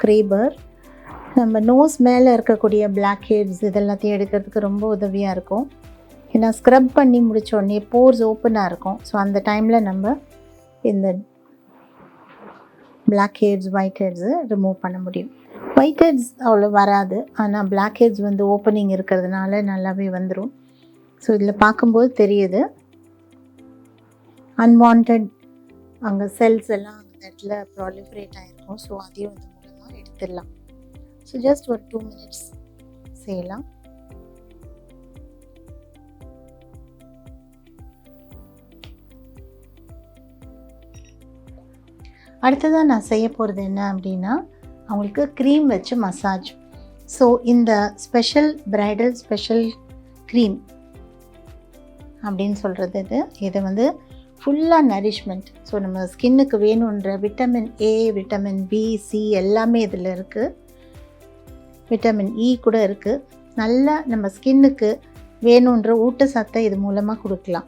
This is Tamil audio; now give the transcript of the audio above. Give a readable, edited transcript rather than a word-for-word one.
ஸ்க்ரேபர். நம்ம நோஸ் மேலே இருக்கக்கூடிய பிளாக் ஹெட்ஸ் இதெல்லாத்தையும் எடுக்கிறதுக்கு ரொம்ப உதவியாக இருக்கும். ஏன்னா ஸ்க்ரப் பண்ணி முடித்தோடனே போர்ஸ் ஓப்பனாக இருக்கும். ஸோ அந்த டைமில் நம்ம இந்த black heads white heads remove பண்ண முடியும். ஒயிட் ஹெட்ஸ் அவ்வளோ வராது, ஆனால் பிளாக் ஹெட்ஸ் வந்து ஓப்பனிங் இருக்கிறதுனால நல்லாவே வந்துடும். ஸோ இதில் பார்க்கும்போது தெரியுது அன்வான்ட் அங்கே செல்ஸ் எல்லாம் அந்த இடத்துல ப்ராலிஃபரேட் ஆகிருக்கும். ஸோ அதையும் இது மூலமாக எடுத்துடலாம். ஸோ ஜஸ்ட் ஒரு 2 minutes செய்யலாம். அடுத்ததாக நான் செய்ய போகிறது என்ன அப்படின்னா, அவங்களுக்கு க்ரீம் வச்சு மசாஜ். ஸோ இந்த பிரைடல் ஸ்பெஷல் க்ரீம் அப்படின்னு சொல்கிறது இது வந்து ஃபுல்லாக நரிஷ்மெண்ட். ஸோ நம்ம ஸ்கின்னுக்கு வேணுன்ற vitamin A, vitamin B, C எல்லாமே இதில் இருக்குது. விட்டமின் இ கூட இருக்குது. நல்லா நம்ம ஸ்கின்னுக்கு வேணுன்ற ஊட்டச்சத்தை இது மூலமாக கொடுக்கலாம்.